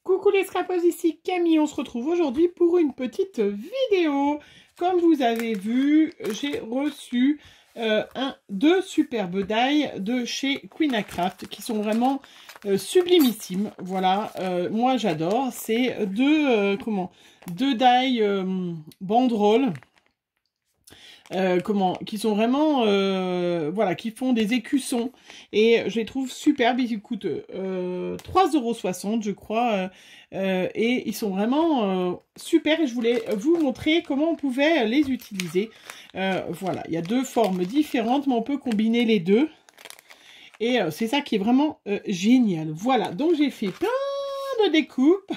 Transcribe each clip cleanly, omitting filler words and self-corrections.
Coucou les scrapos, ici Camille, on se retrouve aujourd'hui pour une petite vidéo. Comme vous avez vu, j'ai reçu deux superbes die de chez Queen Craft qui sont vraiment sublimissimes. Voilà, moi j'adore. C'est deux die banderole. Qui sont vraiment voilà, qui font des écussons et je les trouve superbes. Ils coûtent 3,60 € je crois, et ils sont vraiment super et je voulais vous montrer comment on pouvait les utiliser. Voilà, il y a deux formes différentes mais on peut combiner les deux et c'est ça qui est vraiment génial. Voilà, donc j'ai fait plein de découpes.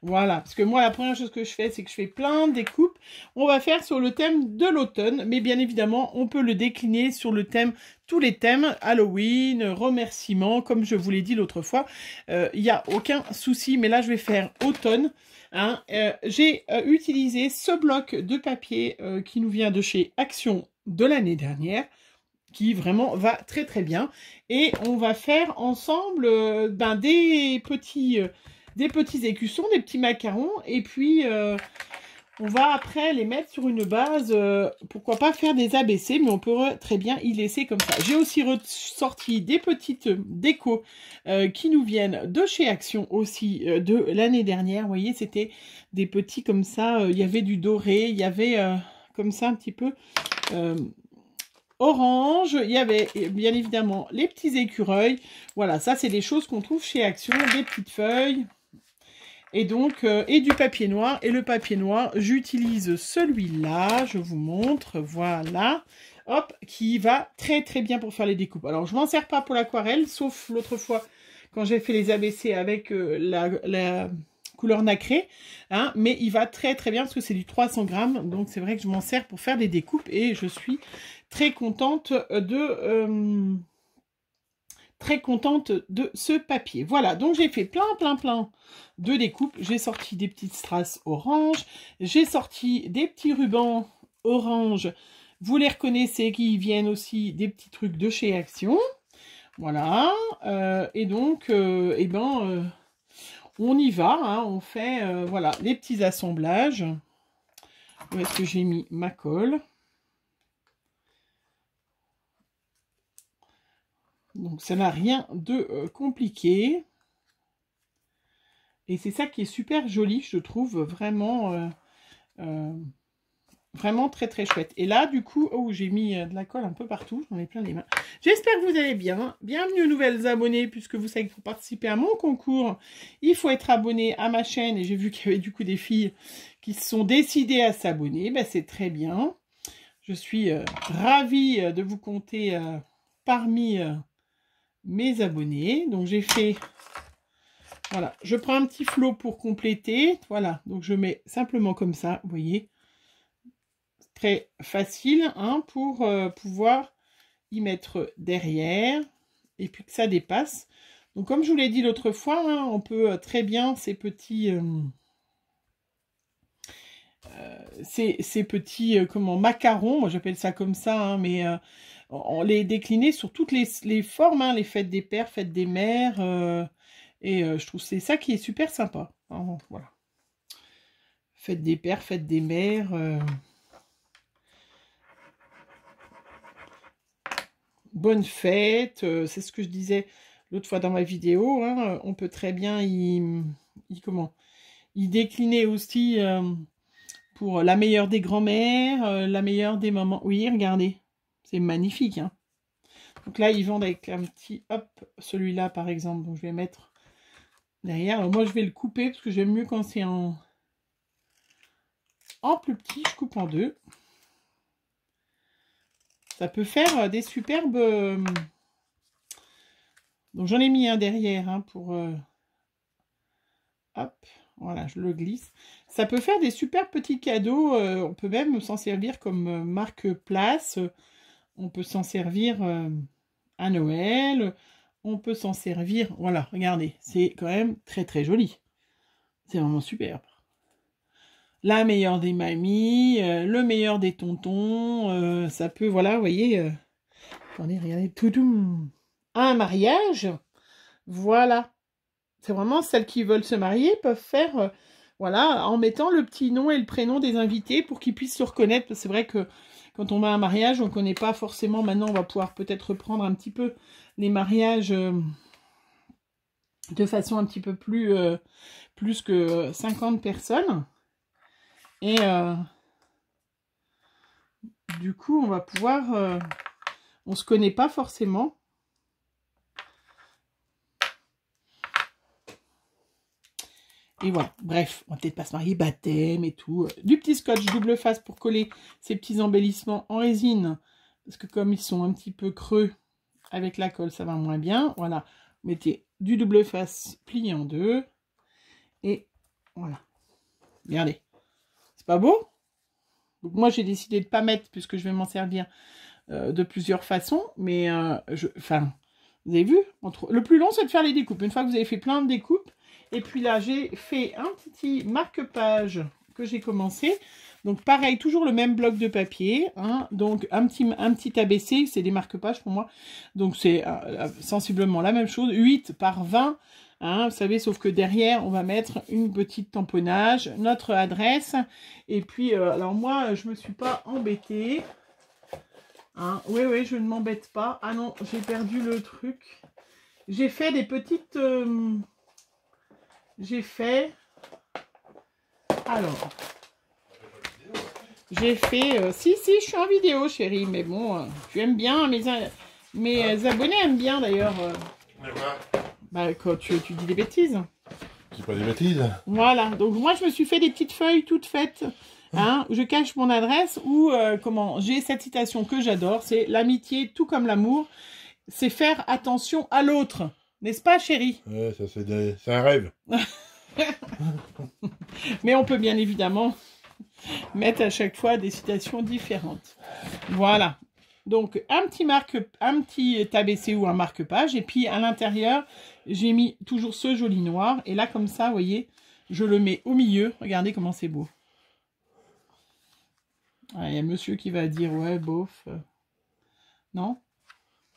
Voilà, parce que moi la première chose que je fais, c'est que je fais plein de découpes. On va faire sur le thème de l'automne, mais bien évidemment on peut le décliner sur le thème, tous les thèmes, Halloween, remerciements, comme je vous l'ai dit l'autre fois, il n'y a aucun souci, mais là je vais faire automne. Hein. J'ai utilisé ce bloc de papier qui nous vient de chez Action de l'année dernière, qui vraiment va très très bien, et on va faire ensemble des petits écussons, des petits macarons, et puis on va après les mettre sur une base, pourquoi pas faire des ABC, mais on peut très bien y laisser comme ça. J'ai aussi ressorti des petites décos qui nous viennent de chez Action aussi de l'année dernière. Vous voyez, c'était des petits comme ça, il y avait du doré, il y avait comme ça un petit peu orange, il y avait bien évidemment les petits écureuils. Voilà, ça c'est des choses qu'on trouve chez Action, des petites feuilles. Et donc, et du papier noir. Et le papier noir, j'utilise celui-là, je vous montre, voilà. Hop, qui va très très bien pour faire les découpes. Alors, je m'en sers pas pour l'aquarelle, sauf l'autre fois, quand j'ai fait les ABC avec la couleur nacrée. Hein, mais il va très très bien parce que c'est du 300 grammes. Donc, c'est vrai que je m'en sers pour faire des découpes. Et je suis très contente de ce papier. Voilà, donc j'ai fait plein de découpes. J'ai sorti des petites strass orange, j'ai sorti des petits rubans orange. Vous les reconnaissez, qui viennent aussi des petits trucs de chez Action. Voilà, et donc, on y va, hein, on fait, voilà, les petits assemblages. Où est-ce que j'ai mis ma colle? Donc, ça n'a rien de compliqué. Et c'est ça qui est super joli, je trouve, vraiment, vraiment très très chouette. Et là, du coup, oh, j'ai mis de la colle un peu partout, j'en ai plein les mains. J'espère que vous allez bien. Bienvenue aux nouvelles abonnés, puisque vous savez qu'il faut participer à mon concours. Il faut être abonné à ma chaîne, et j'ai vu qu'il y avait du coup des filles qui se sont décidées à s'abonner. Ben, c'est très bien. Je suis ravie de vous compter parmi mes abonnés. Donc, j'ai fait... Voilà, je prends un petit flot pour compléter. Voilà, donc je mets simplement comme ça, vous voyez. Très facile hein, pour pouvoir y mettre derrière et puis que ça dépasse. Donc comme je vous l'ai dit l'autre fois, hein, on peut très bien ces petits macarons, moi j'appelle ça comme ça, hein, mais on les décliner sur toutes les formes, hein, les fêtes des pères, fêtes des mères, et je trouve que c'est ça qui est super sympa. Hein, voilà. Fête des pères, fête des mères. Bonne fête. C'est ce que je disais l'autre fois dans ma vidéo. Hein, on peut très bien y décliner aussi pour la meilleure des grands-mères, la meilleure des mamans. Oui, regardez. C'est magnifique. Hein. Donc là, ils vendent avec un petit... Hop, celui-là, par exemple. Donc, je vais mettre... derrière. Alors, moi, je vais le couper parce que j'aime mieux quand c'est en plus petit. Je coupe en deux. Ça peut faire des superbes... Donc, j'en ai mis un derrière hein, pour... Hop, voilà, je le glisse. Ça peut faire des super petits cadeaux. On peut même s'en servir comme marque-place. On peut s'en servir à Noël. On peut s'en servir... Voilà, regardez. C'est quand même très, très joli. C'est vraiment superbe. La meilleure des mamies, le meilleur des tontons. Ça peut, voilà, vous voyez... Attendez, regardez. Toutoum. Un mariage. Voilà. c'est vraiment celles qui veulent se marier peuvent faire, voilà, en mettant le petit nom et le prénom des invités pour qu'ils puissent se reconnaître. C'est vrai que quand on va à un mariage, on ne connaît pas forcément. Maintenant, on va pouvoir peut-être reprendre un petit peu les mariages de façon un petit peu plus que 50 personnes. Et du coup, on va pouvoir... on ne se connaît pas forcément. Et voilà, bref, on va peut-être pas se marier, baptême et tout. Du petit scotch double face pour coller ces petits embellissements en résine. Parce que comme ils sont un petit peu creux avec la colle, ça va moins bien. Voilà, vous mettez du double face plié en deux. Et voilà. Regardez. C'est pas beau? Donc moi, j'ai décidé de ne pas mettre, puisque je vais m'en servir de plusieurs façons. Mais, enfin, vous avez vu? Le plus long, c'est de faire les découpes. Une fois que vous avez fait plein de découpes, et puis là, j'ai fait un petit marque-page que j'ai commencé. Donc pareil, toujours le même bloc de papier. Hein. Donc un petit ABC, c'est des marque-pages pour moi. Donc c'est sensiblement la même chose. 8 par 20. Hein, vous savez, sauf que derrière, on va mettre une petite tamponnage, notre adresse. Et puis, alors moi, je me suis pas embêtée. Hein, oui, je ne m'embête pas. Ah non, j'ai perdu le truc. J'ai fait des petites... J'ai fait... Alors... J'ai fait... Si, je suis en vidéo, chérie. Mais bon, tu aimes bien. Mes abonnés aiment bien, d'ailleurs. Bah, quand tu dis des bêtises. C'est pas des bêtises. Voilà. Donc, moi, je me suis fait des petites feuilles toutes faites. Hein, je cache mon adresse où, j'ai cette citation que j'adore. C'est « L'amitié, tout comme l'amour, c'est faire attention à l'autre. » N'est-ce pas, chérie? Ouais, ça c'est un rêve. Mais on peut bien évidemment mettre à chaque fois des citations différentes. Voilà. Donc, un petit ABC ou un marque-page. Et puis, à l'intérieur, j'ai mis toujours ce joli noir. Et là, comme ça, vous voyez, je le mets au milieu. Regardez comment c'est beau. Ah, il y a monsieur qui va dire, ouais, bof. Non?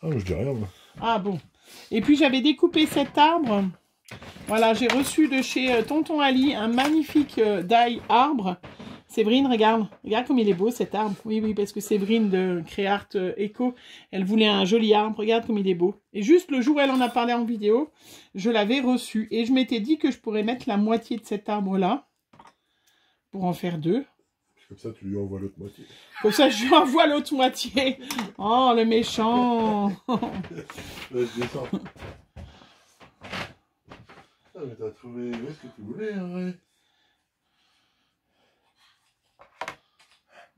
Ah, je dis rien, moi. Ah, bon. Et puis, j'avais découpé cet arbre. Voilà, j'ai reçu de chez Tonton Ali un magnifique die arbre. Séverine, regarde comme il est beau cet arbre. Oui, parce que Séverine de Créart Eco, elle voulait un joli arbre. Regarde comme il est beau. Et juste le jour où elle en a parlé en vidéo, je l'avais reçu. Et je m'étais dit que je pourrais mettre la moitié de cet arbre-là pour en faire deux. Comme ça, tu lui envoies l'autre moitié. Comme ça, je lui envoie l'autre moitié. Oh, le méchant. Là, je descends. Ah, mais t'as trouvé où est-ce que tu voulais, en vrai.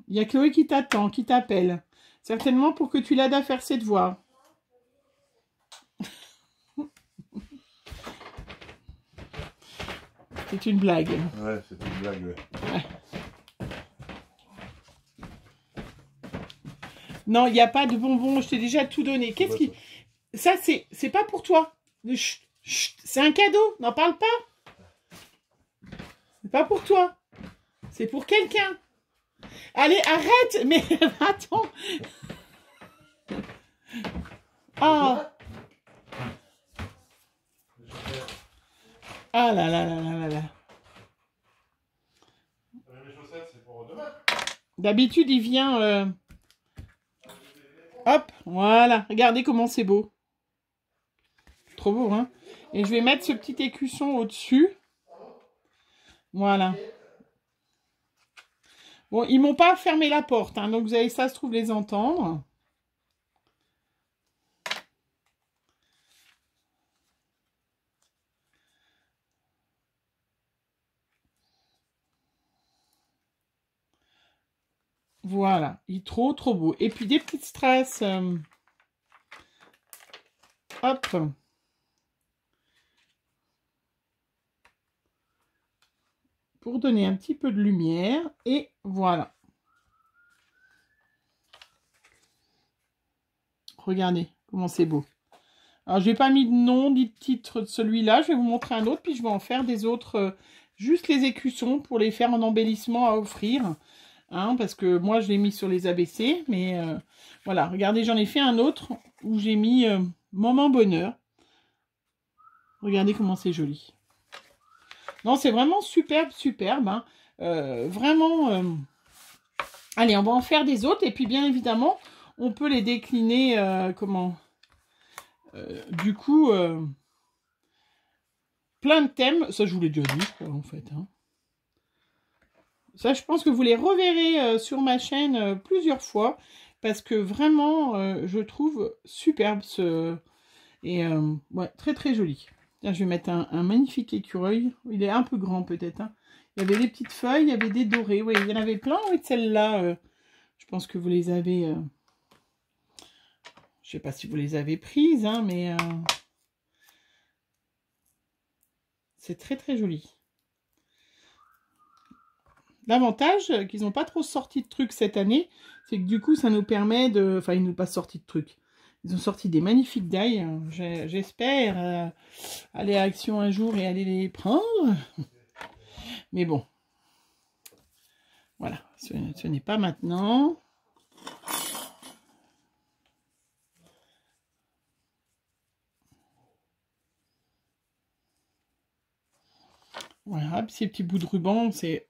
Il y a Chloé qui t'attend, qui t'appelle. Certainement pour que tu l'aides à faire ses devoirs. C'est une blague. Ouais, c'est une blague, ouais. Non, il n'y a pas de bonbons, je t'ai déjà tout donné. Qu'est-ce qui... Ça, c'est pas pour toi. Chut, chut, c'est un cadeau, n'en parle pas. C'est pas pour toi. C'est pour quelqu'un. Allez, arrête. Mais attends. Ah. Ah là là là là là là. Mes chaussettes, c'est pour demain. D'habitude, il vient... Hop, voilà. Regardez comment c'est beau. Trop beau, hein? Et je vais mettre ce petit écusson au-dessus. Voilà. Bon, ils m'ont pas fermé la porte, hein, donc vous allez, ça se trouve, les entendre. Voilà, il est trop beau. Et puis des petites strass. Hop. Pour donner un petit peu de lumière. Et voilà. Regardez comment c'est beau. Alors, je n'ai pas mis de nom ni de titre de celui-là. Je vais vous montrer un autre, puis je vais en faire des autres. Juste les écussons pour les faire en embellissement à offrir. Hein, parce que moi, je l'ai mis sur les ABC. Mais voilà, regardez, j'en ai fait un autre où j'ai mis Moment Bonheur. Regardez comment c'est joli. Non, c'est vraiment superbe, superbe. Hein. Vraiment... Allez, on va en faire des autres. Et puis, bien évidemment, on peut les décliner... du coup... plein de thèmes. Ça, je vous l'ai déjà dit, quoi, en fait. Hein. Ça, je pense que vous les reverrez sur ma chaîne plusieurs fois. Parce que vraiment, je trouve superbe ce... Et ouais, très très joli. Là, je vais mettre un magnifique écureuil. Il est un peu grand peut-être. Hein. Il y avait des petites feuilles, il y avait des dorés. Oui, il y en avait plein. Oui, de celles-là, je pense que vous les avez... je ne sais pas si vous les avez prises, hein, mais c'est très très joli. L'avantage qu'ils n'ont pas trop sorti de trucs cette année, c'est que du coup, ça nous permet de... Enfin, ils n'ont pas sorti de trucs. Ils ont sorti des magnifiques die. J'espère aller à Action un jour et aller les prendre. Mais bon. Voilà. Ce n'est pas maintenant. Voilà. Puis ces petits bouts de ruban, c'est...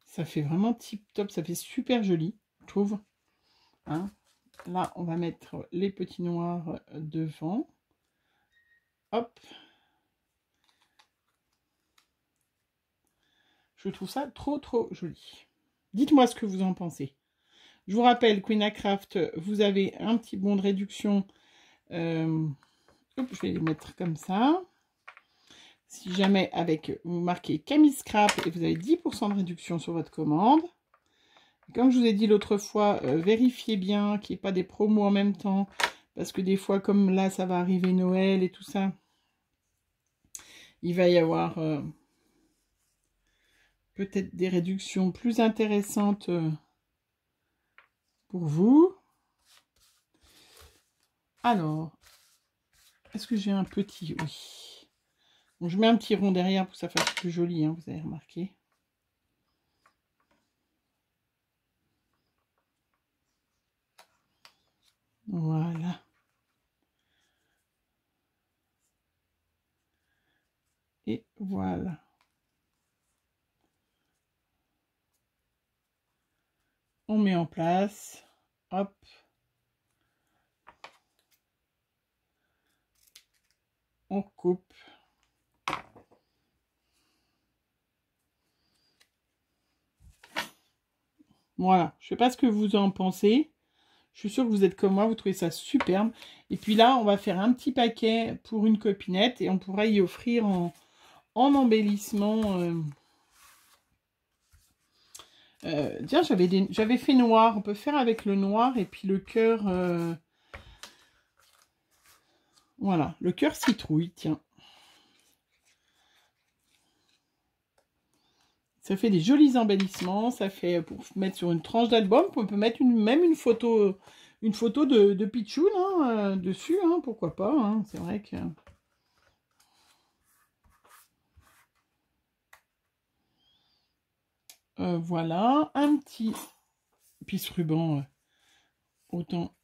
Ça fait vraiment tip top. Ça fait super joli, je trouve. Hein. Là, on va mettre les petits noirs devant. Hop. Je trouve ça trop, trop joli. Dites-moi ce que vous en pensez. Je vous rappelle, Queen à Craft, vous avez un petit bon de réduction. Je vais les mettre comme ça. Si jamais avec vous marquez Camille Scrap et vous avez 10% de réduction sur votre commande. Comme je vous ai dit l'autre fois, vérifiez bien qu'il n'y ait pas des promos en même temps. Parce que des fois, comme là, ça va arriver Noël et tout ça, il va y avoir peut-être des réductions plus intéressantes pour vous. Alors, est-ce que j'ai un petit? Oui. Donc, je mets un petit rond derrière pour que ça fasse plus joli, hein, vous avez remarqué. Voilà. Et voilà. On met en place. Hop. On coupe. Voilà. Je ne sais pas ce que vous en pensez. Je suis sûre que vous êtes comme moi, vous trouvez ça superbe. Et puis là, on va faire un petit paquet pour une copinette et on pourra y offrir en embellissement. Tiens, j'avais fait noir. On peut faire avec le noir et puis le cœur. Voilà, le cœur citrouille, tiens. Ça fait des jolis embellissements. Ça fait pour mettre sur une tranche d'album. On peut mettre même une photo de Pichoun hein, dessus. Hein, pourquoi pas. Hein, c'est vrai que... voilà, un petit pisse-ruban. Autant...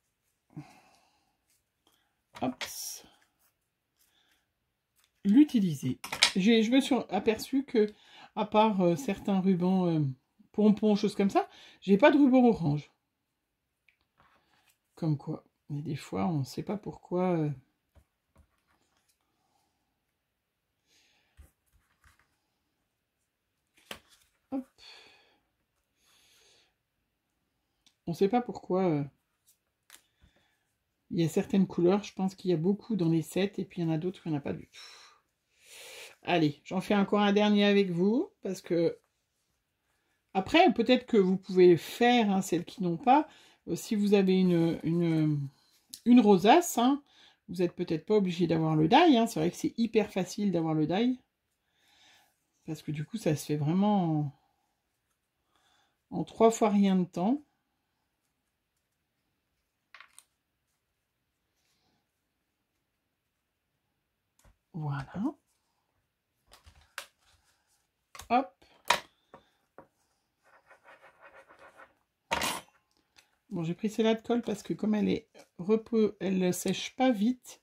Hop. L'utiliser. Je me suis aperçu que, à part certains rubans pompons, choses comme ça, j'ai pas de ruban orange. Comme quoi. Mais des fois, on ne sait pas pourquoi. Hop. On ne sait pas pourquoi. Il y a certaines couleurs, je pense qu'il y a beaucoup dans les sets, et puis il y en a d'autres, il n'y en a pas du tout. Allez, j'en fais encore un dernier avec vous, parce que... Après, peut-être que vous pouvez faire, hein, celles qui n'ont pas, si vous avez une rosace, hein, vous n'êtes peut-être pas obligé d'avoir le die, hein, c'est vrai que c'est hyper facile d'avoir le die, parce que du coup, ça se fait vraiment en 3 fois rien de temps. Voilà. Hop. Bon, j'ai pris celle-là de colle parce que comme elle ne sèche pas vite,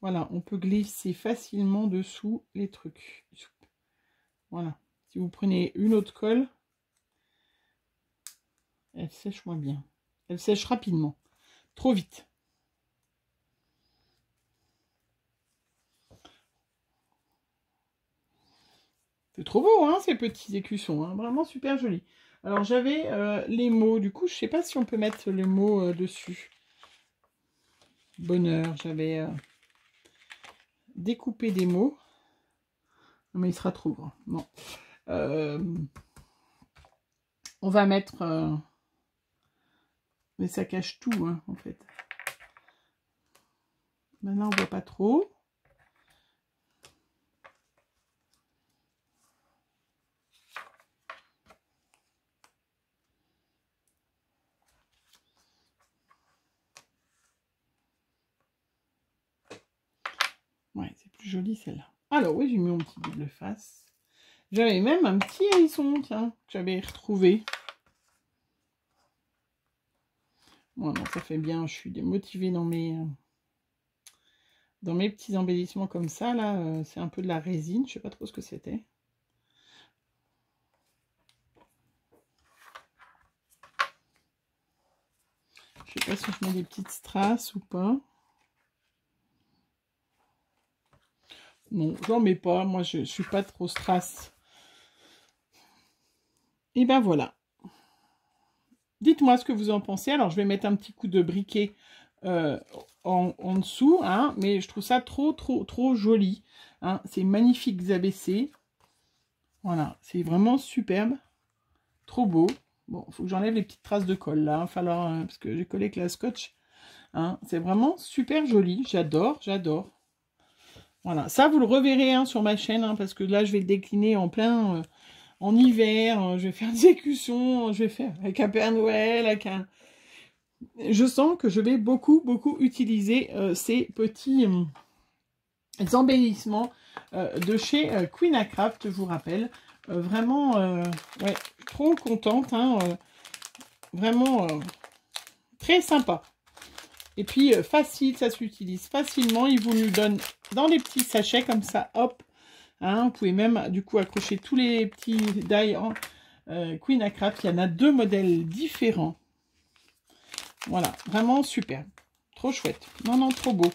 voilà, on peut glisser facilement dessous les trucs. Voilà. Si vous prenez une autre colle, elle sèche moins bien. Elle sèche rapidement. Trop vite. C'est trop beau, hein, ces petits écussons. Hein, vraiment super joli. Alors, j'avais les mots. Du coup, je ne sais pas si on peut mettre les mots dessus. Bonheur. J'avais découpé des mots. Non, mais il sera trop grand. Non. On va mettre... mais ça cache tout, hein, en fait. Maintenant, on voit pas trop. Ouais, c'est plus joli celle-là. Alors, oui, j'ai mis mon petit double face. J'avais même un petit hérisson, tiens, que j'avais retrouvé. Bon, non, ça fait bien, je suis démotivée dans mes petits embellissements comme ça, là. C'est un peu de la résine, je sais pas trop ce que c'était. Je sais pas si je mets des petites strass ou pas. Non, j'en mets pas. Moi, je suis pas trop strass. Et ben voilà. Dites-moi ce que vous en pensez. Alors, je vais mettre un petit coup de briquet en dessous. Hein, mais je trouve ça trop joli. Hein, c'est magnifique abaissé. Voilà, c'est vraiment superbe. Trop beau. Bon, il faut que j'enlève les petites traces de colle là. Il va falloir, parce que j'ai collé avec la scotch. Hein, c'est vraiment super joli. J'adore, j'adore. Voilà, ça vous le reverrez hein, sur ma chaîne, hein, parce que là je vais le décliner en plein en hiver, je vais faire des écussons, je vais faire avec un Père Noël, avec un... Je sens que je vais beaucoup utiliser ces petits embellissements de chez Queen à Craft, je vous rappelle. Vraiment, ouais, trop contente, hein, vraiment très sympa. Et puis, facile, ça s'utilise facilement. Ils vous le donnent dans les petits sachets, comme ça, hop. Hein, vous pouvez même, du coup, accrocher tous les petits die en Queen à Craft. Il y en a 2 modèles différents. Voilà, vraiment super. Trop chouette. Non, non, trop beau.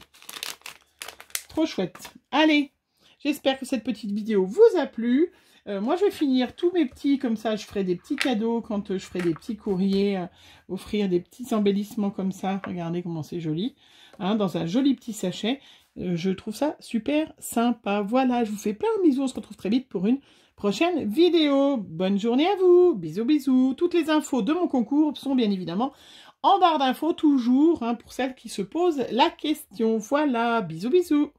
Trop chouette. Allez, j'espère que cette petite vidéo vous a plu. Moi, je vais finir tous mes petits, comme ça, je ferai des petits cadeaux quand je ferai des petits courriers, offrir des petits embellissements comme ça. Regardez comment c'est joli, hein, dans un joli petit sachet. Je trouve ça super sympa. Voilà, je vous fais plein de bisous. On se retrouve très vite pour une prochaine vidéo. Bonne journée à vous. Bisous, bisous. Toutes les infos de mon concours sont bien évidemment en barre d'infos toujours, hein, pour celles qui se posent la question. Voilà, bisous, bisous.